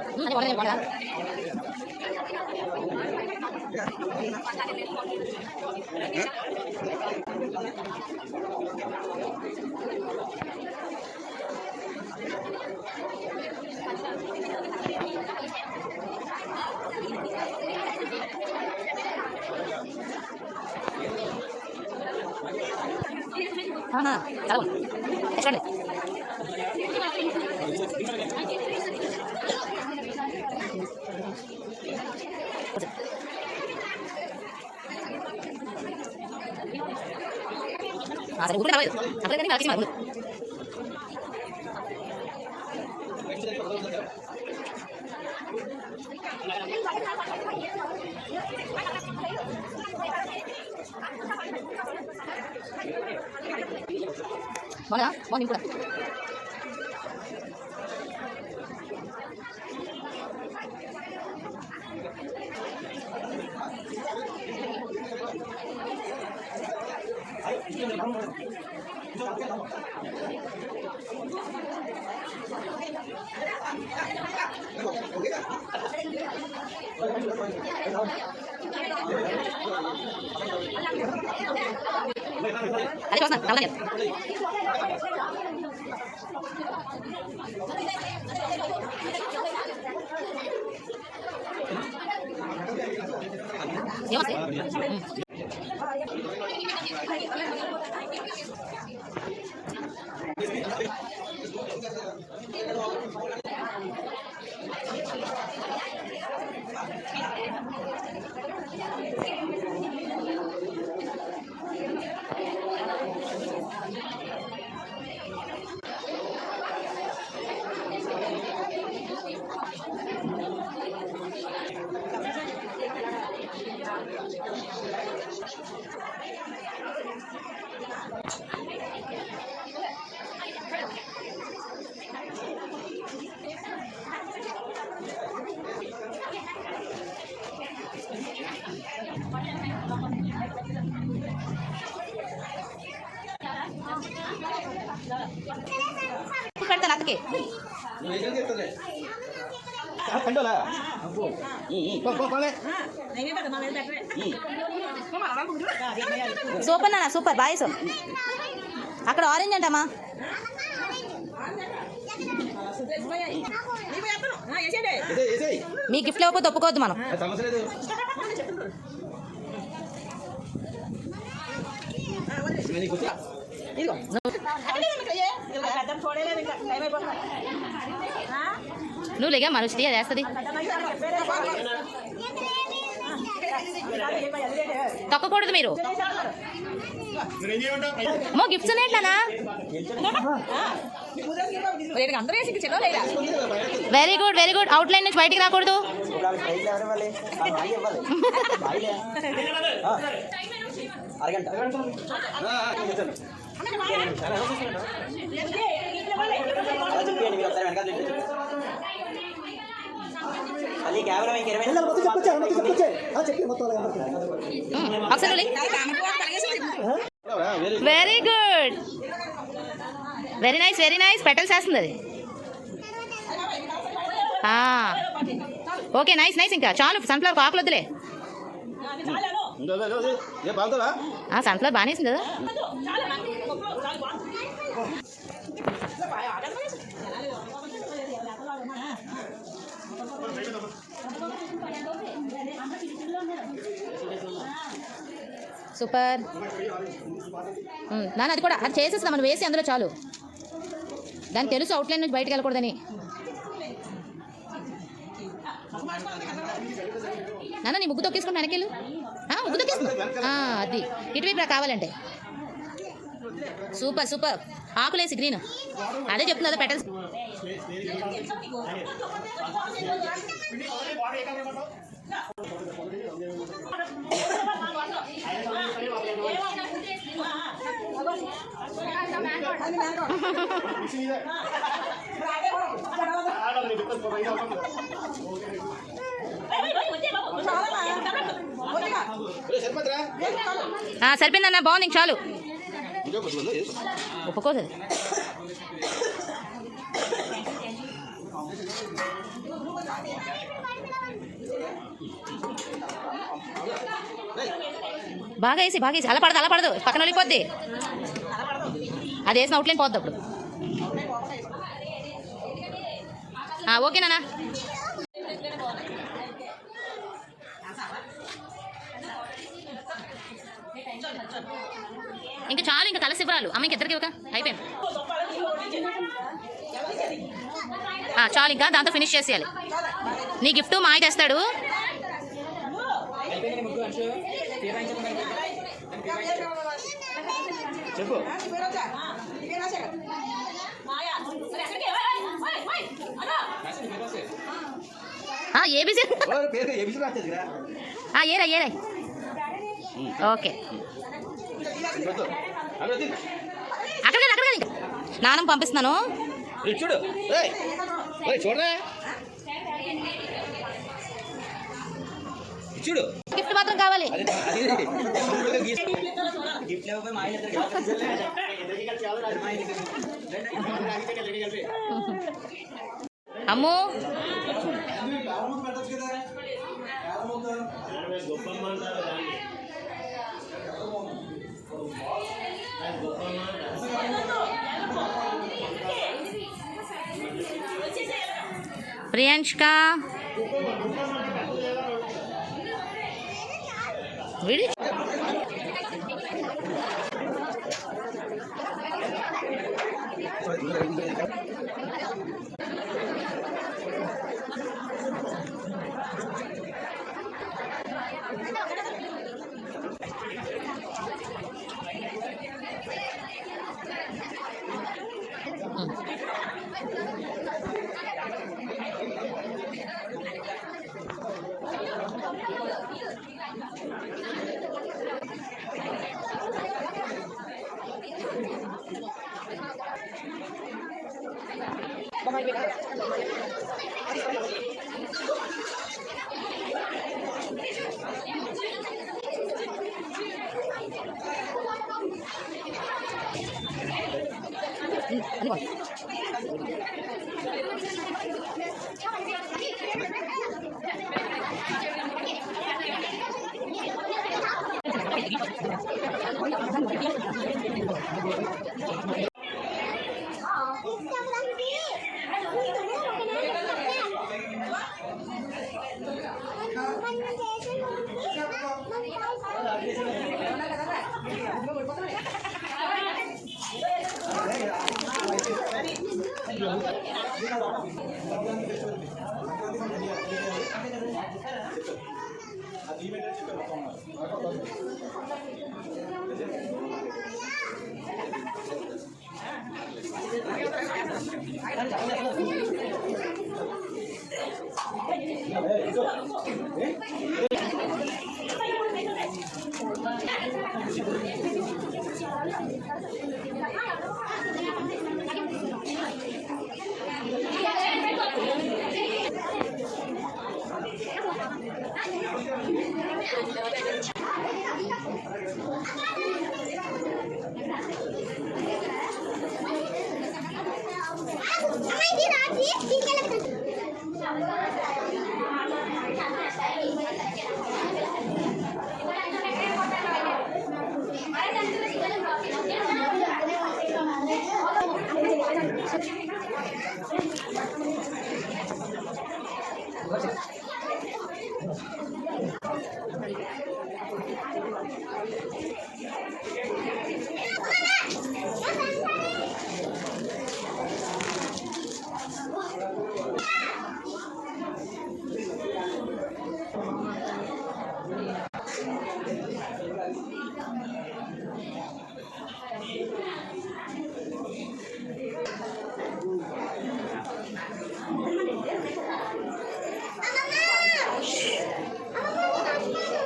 mana mau ni pula ada kelas nak tahu ya mas పెడతాను అందుకే super నాన్న super boy so అక్కడ orange అంటమ్మా మీ gift లేకపోతే ఒప్పుకోవద్దు మనం నువ్వు లేగా మనుషులు అది వేస్తుంది తొక్కకూడదు మీరు మో గిఫ్ట్స్ ఉన్నాయిట్లానా very good very good outline నుంచి బయటికి రాకూడదు very good very nice petals వేస్తుంది అది ఓకే నైస్ నైస్. ఇంకా చాలు, సన్ఫ్లవర్ ఆకులు వద్దులే. సన్ఫ్లవర్ బాగానే వేసింది కదా. సూపర్ నాన్న. అది కూడా అది చేసేస్తాం మనం, వేసి అందులో చాలు. దానికి తెలుసు అవుట్లైన్ నుంచి బయటకు వెళ్ళకూడదని. నాన్న నీ ముగ్గు తొక్కేసుకుని వెనకెళ్ళు. ముగ్గు తొక్కేసుకో. అది ఇటువైపు కావాలంటే. Super super. ఆకులేసి గ్రీన్ అదే చెప్తుంది అదే పెట్టాల్సి. సరిపోయిందన్న, బాగుంది చాలు. ఒప్పుకోదు. బాగా వేసి అలా పడదు పక్కన వెళ్ళిపోద్ది. అది వేసిన అవుట్లైన్ పోద్ది అప్పుడు. ఓకేనా. ఇంకా చాలు, ఇంకా కలిసి ఇవ్వాలి అమ్మకి ఇద్దరికి ఇవ్వక అయిపోయింది. చాలు, ఇంకా దాంతో ఫినిష్ చేసేయాలి. నీ గిఫ్ట్ మాయ తెస్తాడు. ఏబీసీ ఏరా ఓకే. అక్కడ నాన్న పంపిస్తున్నాను. చూడు చూడరా, చూడు గిఫ్ట్ మాత్రం కావాలి. అమ్మో ప్రియాంష్కా వీడి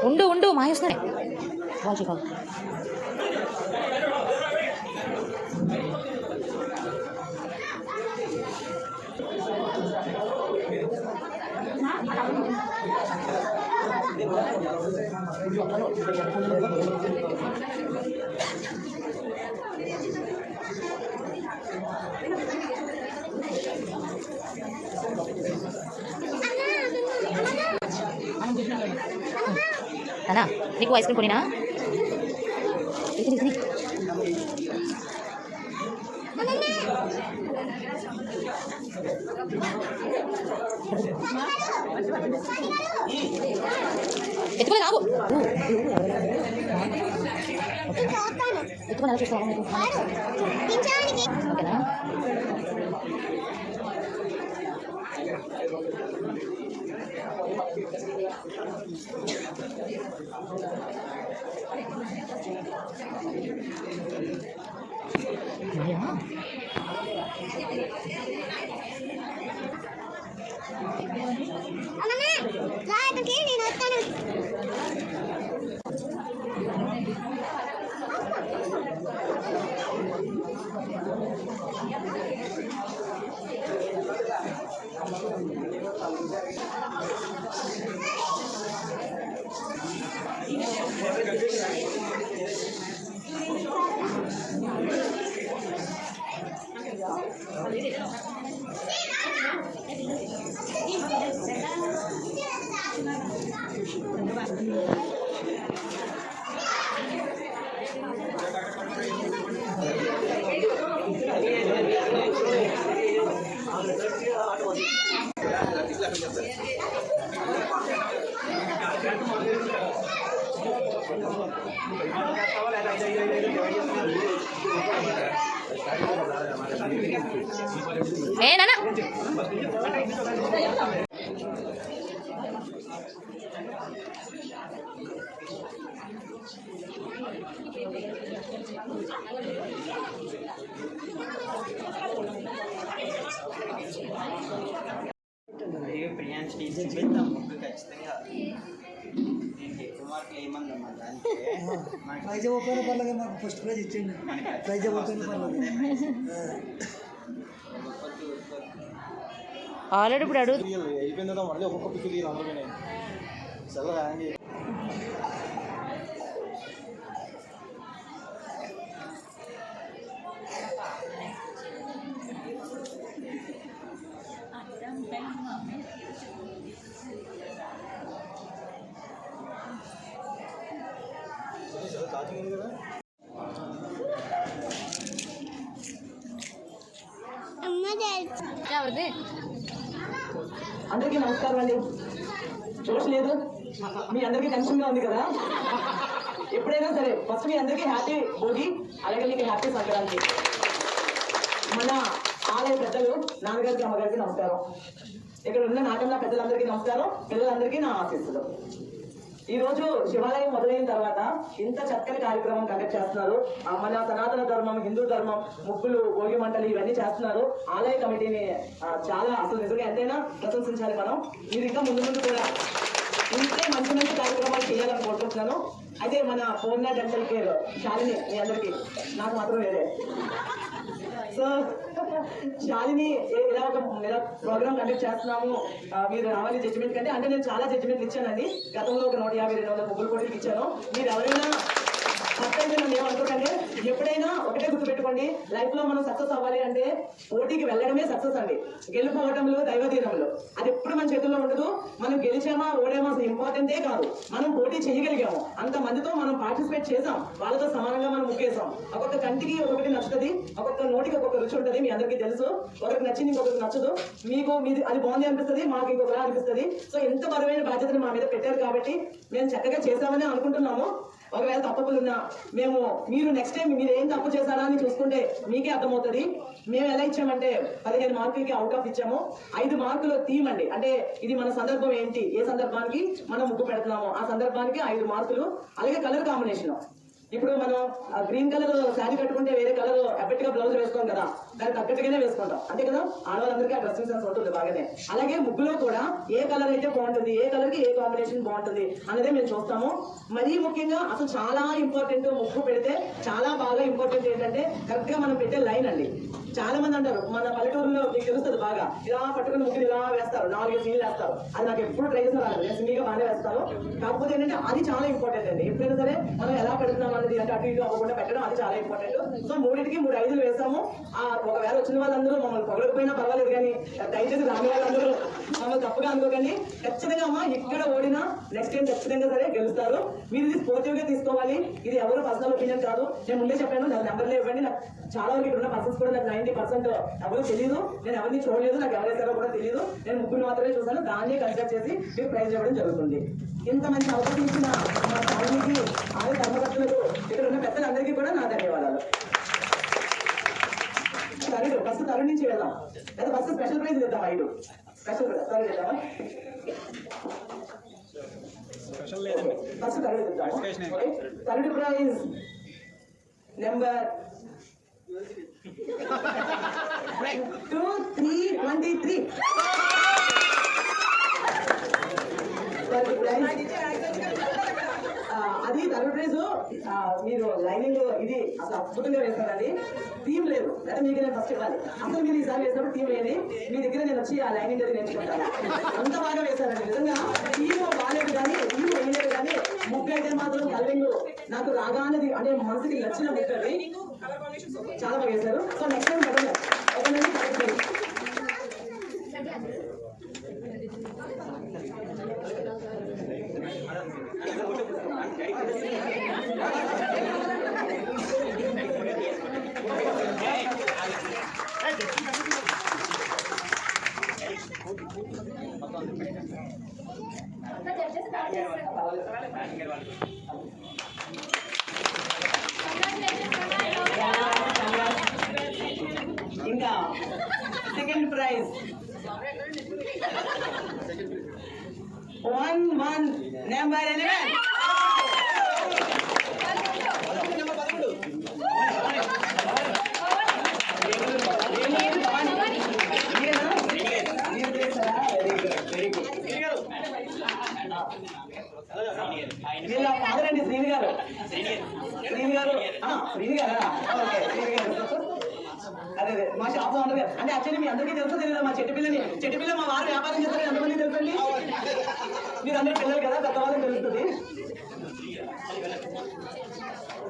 ఉండు ఉండు మాయేస్తున్నాయి వాళ్ళు కాదు. అన్నా నీకు ఐస్ క్రీమ్ కొనినా? ఎత్తుకుని రావు ఎత్తుకుని ఎలా చూస్తావా? ఓకేనా? ఏ నాన్న ప్రియాంశ చెప్పేద్దాం ముగ్గురు ఖచ్చితంగా. దీనికి ఎక్కువ మార్కులు ఏమన్నా దానికి ప్రైజ్ ఇవ్వకపోయినా పర్లేదు, మాకు ఫస్ట్ ప్రైజ్ ఇచ్చింది. ప్రైజ్ ఇవ్వకపోయినా పర్లేదు. ఆల్రెడీ ఇప్పుడు అడుగు అయిపోయింది కదా, మళ్ళీ ఒక్కొక్క పిక్కు తీయాలి అందరికీ. సెల్ హ్యాంగ్ కదా. అందరికీ నమస్కారం అండి. చూడలేదు, మీ అందరికీ టెన్షన్గా ఉంది కదా. ఎప్పుడైనా సరే ఫస్ట్ మీ అందరికీ హ్యాపీ భోగి, అలాగే మీకు హ్యాపీ సంక్రాంతి. మన ఆలయ పెద్దలు నాన్నగారికి అమ్మగారికి నమస్కారం. ఇక్కడ ఉన్న నాకన్నా పెద్దలందరికీ నమస్కారం, పిల్లలందరికీ నా ఆశీస్సులు. ఈ రోజు శివాలయం మొదలైన తర్వాత ఇంత చక్కని కార్యక్రమం కండక్ట్ చేస్తున్నారు. మన సనాతన ధర్మం, హిందూ ధర్మం, ముగ్గులు, భోగి మంటలు ఇవన్నీ చేస్తున్నారు. ఆలయ కమిటీని చాలా అసలు నిజంగా ఎంతైనా ప్రశంసించాలి మనం. మీరు ఇంకా ముందు ముందు కూడా ఇంతే మంచి మంచి కార్యక్రమాలు చేయాలని కోరుకుంటున్నాను. అయితే మన పూర్ణ డెంటల్ కేర్ శాలిని మీ అందరికీ, నాకు మాత్రం వేరే. సో శాలిని ఇలా ఒక ప్రోగ్రామ్ కండక్ట్ చేస్తున్నాము, మీరు రావాలి జడ్జిమెంట్ కంటే. అంటే నేను చాలా జడ్జిమెంట్లు ఇచ్చానండి. గతంలో ఒక 150-200 ముగ్గులు పోటీలకు ఇచ్చాను. మీరు ఎవరైనా ఫస్ట్ అయితే నన్ను ఏమనుకోకండి. ఎప్పుడైనా ఒకటే గుర్తుపెట్టుకోండి, లైఫ్ లో మనం సక్సెస్ అవ్వాలి అంటే పోటీకి వెళ్ళడమే సక్సెస్ అండి. గెలుపోవటంలో దైవదీనంలో అది ఎప్పుడు మన చేతుల్లో ఉండదు. మనం గెలిచామా ఓడామా అసలు ఇంపార్టెంటే కాదు, మనం పోటీ చేయగలిగాము, అంత మందితో మనం పార్టిసిపేట్ చేసాం, వాళ్ళతో సమానంగా మనం ముగ్గేసాం. ఒక్కొక్క కంటికి ఒక్కొక్కటి నచ్చుతుంది, ఒక్కొక్క నోటికి ఒక్కొక్క రుచి ఉంటుంది. మీ అందరికీ తెలుసు, ఒకరికి నచ్చింది ఇంకొకరికి నచ్చదు. మీకు మీది అది బాగుంది అనిపిస్తుంది, మాకు ఇంకొకలా అనిపిస్తుంది. సో ఎంత బరువైన బాధ్యతను మా మీద పెట్టారు కాబట్టి మేము చక్కగా చేసామని అనుకుంటున్నాము. ఒకవేళ తప్పులున్నా మీరు నెక్స్ట్ టైం మీరు ఏం తప్పు చేశారా అని చూసుకుంటే మీకే అర్థమవుతుంది. మేము ఎలా ఇచ్చామంటే 15 మార్కులకి అవుట్ ఆఫ్ ఇచ్చాము. 5 మార్కులు థీమ్ అండి, అంటే ఇది మన సందర్భం ఏంటి, ఏ సందర్భానికి మనం ముగ్గు పెడుతున్నాము ఆ సందర్భానికి 5 మార్కులు. అలాగే కలర్ కాంబినేషన్, ఇప్పుడు మనం గ్రీన్ కలర్ శారీ కట్టుకుంటే వేరే కలర్ ఎఫెక్ట్ గా బ్లౌజ్ వేసుకోం కదా, దానికి తగ్గట్టుగానే వేసుకుంటాం, అంతే కదా. ఆడవాళ్ళందరికీ ఆ డ్రెస్సింగ్ సెన్స్ ఉంటుంది బాగానే. అలాగే ముగ్గులో కూడా ఏ కలర్ అయితే బాగుంటుంది, ఏ కలర్ కి ఏ కాంబినేషన్ బాగుంటుంది అనేది మేము చూస్తాము. మరీ ముఖ్యంగా అసలు చాలా ఇంపార్టెంట్, ముగ్గు పెడితే చాలా బాగా ఇంపార్టెంట్ ఏంటంటే కరెక్ట్ గా మనం పెట్టే లైన్ అండి. చాలా మంది అంటారు, మన పల్లెటూరులో మీకు తెలుస్తుంది బాగా, ఇలా పట్టుకుని ముగ్గులు ఇలా వేస్తారు, 4 సీన్లు వేస్తారు. అది నాకు ఎప్పుడు ట్రై చేసిన రాదు, నేను సింగిల్ గా బాగానే వేస్తాను. కాకపోతే ఏంటంటే అది చాలా ఇంపార్టెంట్ అండి. ఎప్పుడైనా సరే మనం ఎలా పెడుతున్నాం అనేది, అంటే అటు ఇటు అవ్వకుండా పెట్టడం అది చాలా ఇంపార్టెంట్. సో 3కి 3 5లు వేసాము. ఒకవేళ వచ్చిన వాళ్ళందరూ మమ్మల్ని పొగలకపోయినా పర్వాలేదు, కానీ దయచేసి రాని వాళ్ళందరూ మమ్మల్ని తప్పుగా అనుకోకండి. ఖచ్చితంగా అమ్మా ఇక్కడ ఓడినా నెక్స్ట్ టైం ఖచ్చితంగా సరే గెలుస్తారు. మీరు ఇది స్పోర్టివ్ గా తీసుకోవాలి, ఇది ఎవరు పర్సనల్ ఒపీనియన్ కాదు. నేను ముందే చెప్పాను, నాకు నెంబర్లే ఇవ్వండి. నాకు చాలా వరకు ఇక్కడ ఉన్న పర్సన్స్ కూడా నాకు 90% ఎవరు తెలియదు, నేను ఎవరిని చూడలేదు, నాకు ఎవరైతే కూడా తెలియదు. నేను ముగ్గురు మాత్రమే చూసాను, దాన్ని కన్సిడర్ చేసి మీకు ప్రైజ్ ఇవ్వడం జరుగుతుంది. ఇంత మంచి అవకాశం ఇచ్చిన మా ఫ్యామిలీకి, ఆమె ధర్మకర్తలకు, ఇక్కడ ఉన్న పెద్దలందరికీ కూడా నా ధన్యవాదాలు. ఫస్ట్ తరుణ్ నుంచి వెళ్దాం, లేదా ఫస్ట్ స్పెషల్ ప్రైజ్ ఇద్దాం. 5 స్పెషల్ తరుణ్ ఇద్దామా? ఫస్ట్ తరుణ్ ఇద్దాం. Third prize number 2, 3, 23. అది థర్డ్ ప్రైజ్. మీరు లైనింగ్ ఇది అసలు అద్భుతంగా వేస్తారండి. థీమ్ లేదు, అంటే మీకు నేను ఫస్ట్ ఇవ్వాలి. అసలు మీరు ఈసారి వేసినప్పుడు థీమ్ ఏది, మీ దగ్గర నేను వచ్చి ఆ లైనింగ్ అది నేర్చుకుంటాను. అంత బాగా వేశారండి నిజంగా. థీమ్ బాగాలేదు కానీ, థీమ్ వేయలేదు కానీ, ముగ్గు అయితే మాత్రం కలరింగ్ నాకు రాగానేది, అంటే మనసుకి నచ్చిన ముగ్గు అది చాలా బాగా వేశారు. సో నెక్స్ట్ టైం పెట్టండి, ఒకనండి కరెక్ట్. ఇంకా సెకండ్ ప్రైజ్ 1 నెంబర్ 11. వీళ్ళ ఫాదర్ అండి శ్రీని గారు. శ్రీని గారా? ఓకే, శ్రీని గారు. అదే మా షాప్ లో ఉండదు. అంటే యాక్చువల్లీ మీ అందరికీ తెలుసో తెలియదు, మా చెట్టుపిల్ల మా వారు వ్యాపారం చేస్తారు, ఎంతమంది తెలుసండి? మీరు అందరూ పిల్లలు కదా, పెద్దవాళ్ళకి తెలుస్తుంది.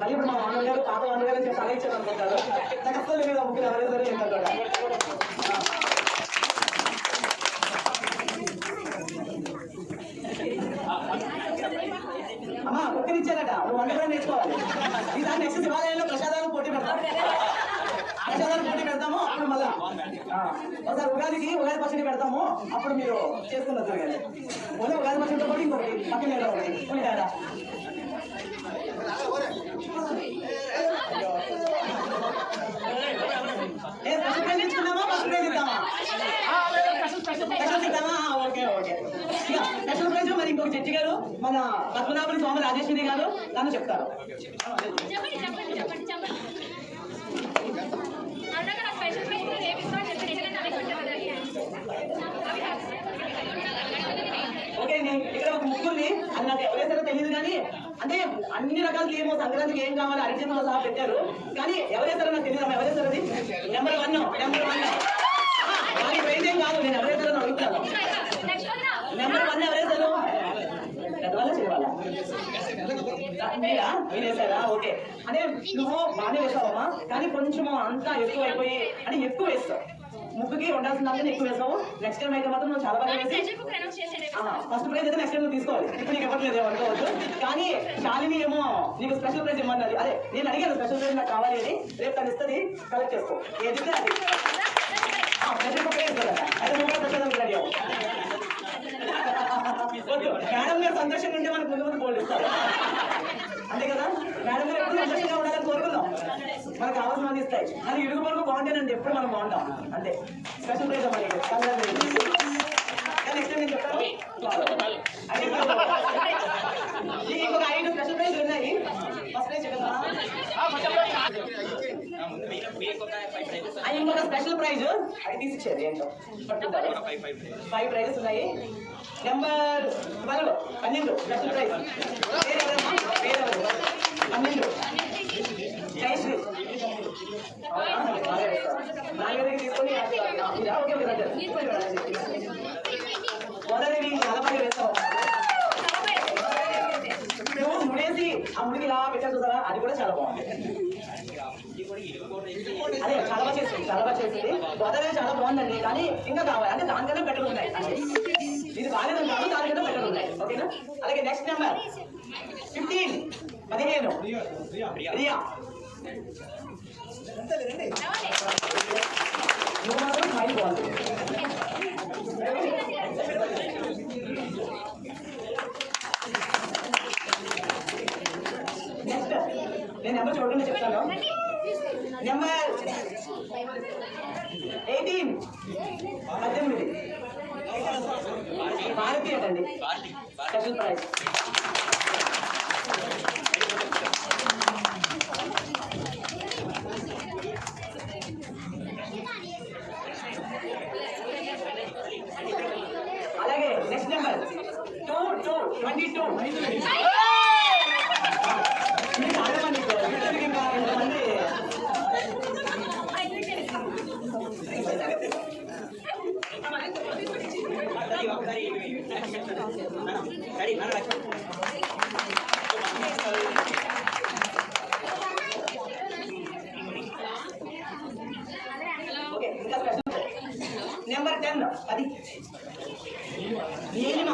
మళ్ళీ ఇప్పుడు మా నాన్నగారు పాత నాన్నగారు అని చెప్పి అలా ఇచ్చారు అనుకుంటారు. నాకు అసలు తెలియదు ముగ్గురు ఎవరైనా సరే ఏంటంటే. అమ్మా కుక్కని ఇచ్చారట, నువ్వు వంట కూడా నేర్చుకోవాలి. ఈసారి నెక్స్ట్ శివాలయంలో ప్రసాదాలు పోటీ పెడతాము. అప్పుడు మళ్ళా ఒకసారి ఉగాది పచ్చడి పెడతాము, అప్పుడు మీరు చేసుకున్నారు జరగాలి. ఓన్లీ ఉగాది పచ్చడితో పాటు ఇంకొకటి పక్కన పులిహార. స్పెషల్ ప్రైజ్ ఇచ్చుకుందామా, ఫస్ట్ ప్రైజ్ ఇద్దామా? స్పెషల్ ఇద్దామా? Okay okay. స్పెషల్ ప్రైజ్ మరి ఇంకొక జడ్జి గారు, మన పద్మనాభుని స్వామి రాజేశ్వరి గారు నన్ను చెప్తారు. ఓకే అండి, ఇక్కడ ఒక ముగ్గురిని, అది నాకు ఎవరైనా తెలియదు కానీ, అంటే అన్ని రకాల ఏమో సంక్రాంతికి ఏం కావాలి అరిచేతులతో సహా పెట్టారు, కానీ ఎవరైనా నాకు తెలియదు. ఎవరైనా అది నెంబర్ 1 ప్రైజ్ ఏం కాదు, నేను ఎవరైనా అడుగుతాను. నెంబర్ 1 ఎవరైనా పెద్దవాళ్ళ చేయాలా? మీరా మీరు వేసారా? ఓకే. అంటే నువ్వు బాగానే వేసావమ్మా, కానీ కొంచెం అంతా ఎక్కువ అయిపోయి అంటే ఎక్కువ వేస్తావు. ముగ్గుకి ఉండాల్సిన దాంట్లో ఎక్కువ వేసావు. నెక్స్ట్ టైం అయితే మాత్రం నువ్వు చాలా బాగా వేసి ఫస్ట్ ప్రైజ్ అయితే నెక్స్ట్ టైం నువ్వు తీసుకోవాలి. ఇప్పుడు నీకు ఇవ్వట్లేదు అనుకోవచ్చు. కానీ శాలిని ఏమో నీకు స్పెషల్ ప్రైజ్ ఇవ్వమన్నది. అదే నేను అడిగాను స్పెషల్ ప్రైజ్ నాకు కావాలి అని. రేపు తను ఇస్తుంది, కలెక్ట్ చేసుకో. ఏదైతే అది స్పెషల్ ప్రైజ్ ఇస్తుందట. అయితే నువ్వు కూడా స్పెషల్ రెడీ అవ్వు. మేడం గారు సంతోషంగా ఉంటే మనకు ముందు ముందు గోల్డ్ ఇస్తారు. అంతే కదా? మేడం గారు ఎప్పుడు సంతోషంగా ఉండాలని కోరుకుందాం. మనకు కావాల్సిన మంది ఇస్తాయి. కానీ ఇరుగు వరకు బాగుంటేనండి ఎప్పుడు మనం బాగుంటాం. అంతే. స్పెషల్ ప్రైజ్ అమ్మా నెక్స్ట్ టైం నేను చెప్తాను. ఇంకొక 5 స్పెషల్ ప్రైజ్ ఉన్నాయి. ఫస్ట్ ప్రైజ్ చెప్పేదా? ఇంకొక స్పెషల్ ప్రైజ్ అది తీసిచ్చేది ఏంటో 5 ప్రైజెస్ ఉన్నాయి. నెంబర్ 12 స్పెషల్ ప్రైజ్ 12 జయశ్రీ నాగరికి తీసుకొని గోదావరి చాలా బాగా వేస్తావు. నువ్వు ముడేసి ఆ ముడికి ఇలా పెట్టారు చూసారా, అది కూడా చాలా బాగుంది. అదే చాలా బాగా చేసింది, చాలా బాగా చేసింది. గోదావరి చాలా బాగుందండి, కానీ ఇంకా కావాలి అంటే దానికన్నా బెటర్ ఉన్నాయి. ఇది బాగానే కాదు, దానికన్నా బెటర్ ఉన్నాయి. ఓకేనా? అలాగే నెక్స్ట్ నెంబర్ 15 రియా. నువ్వు మాత్రం స్మైల్ బాగుంది. నెక్స్ట్ నేను నెంబర్ చూడండి చెప్తాను. నెంబర్ 18 భారతీయ అండి. Special prize. అలాగే నెక్స్ట్ నెంబర్ 22 చాలా మంది నెంబర్ 10 అది నీలిమ.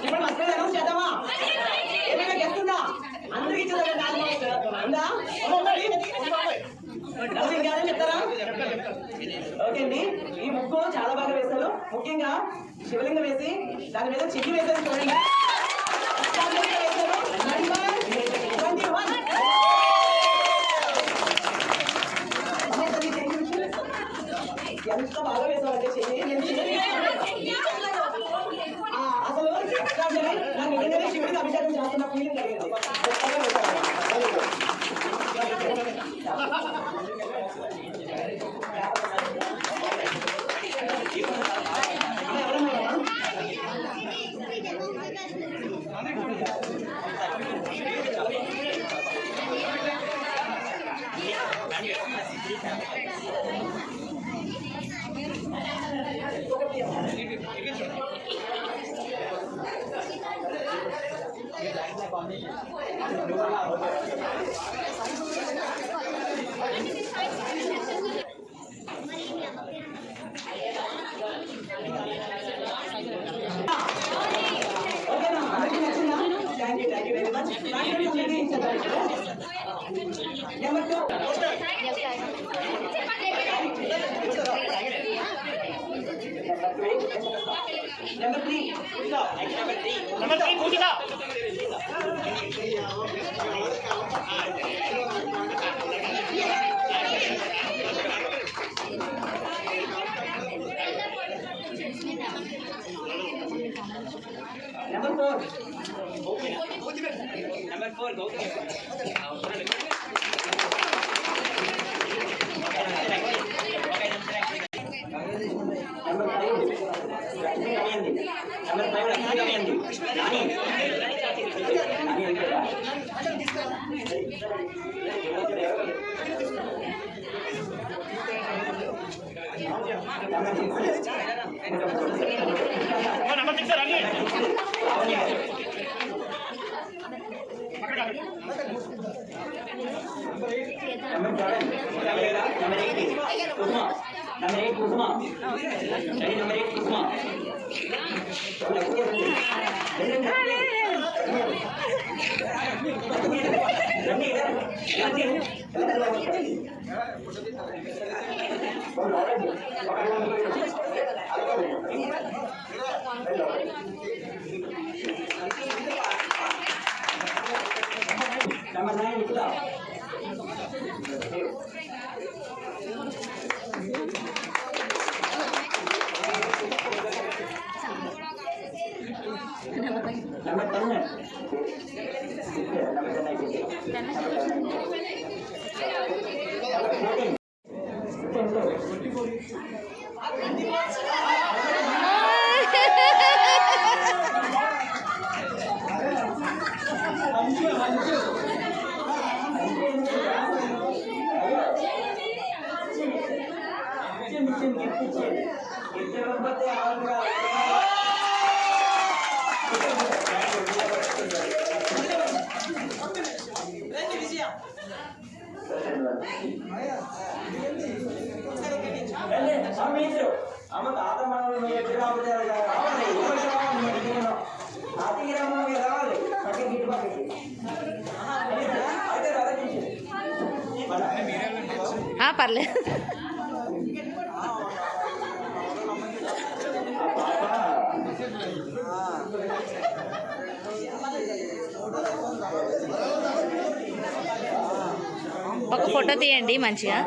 ఇప్పుడు మధ్యలో అనౌన్స్ చేద్దామా? ఏమైనా గెస్ట్ ఉందా? అందరికి ఇచ్చేదా? చెప్తారా? ఓకే అండి. ఈ ముగ్గు చాలా బాగా వేస్తారు. ముఖ్యంగా శివలింగం వేసి దాని మీద చెయ్యి వేసేది చూడండి. ఎంత బాగా వేసామంటే చెయ్యి అసలు నాకు నిజంగానే శివుడికి అభిషేకం చేస్తున్న ఫీలింగ్ కలిగింది. Number 9, Nikita. Number 10. పర్లేదు. ఒక ఫోటో తీయండి మంచిగా.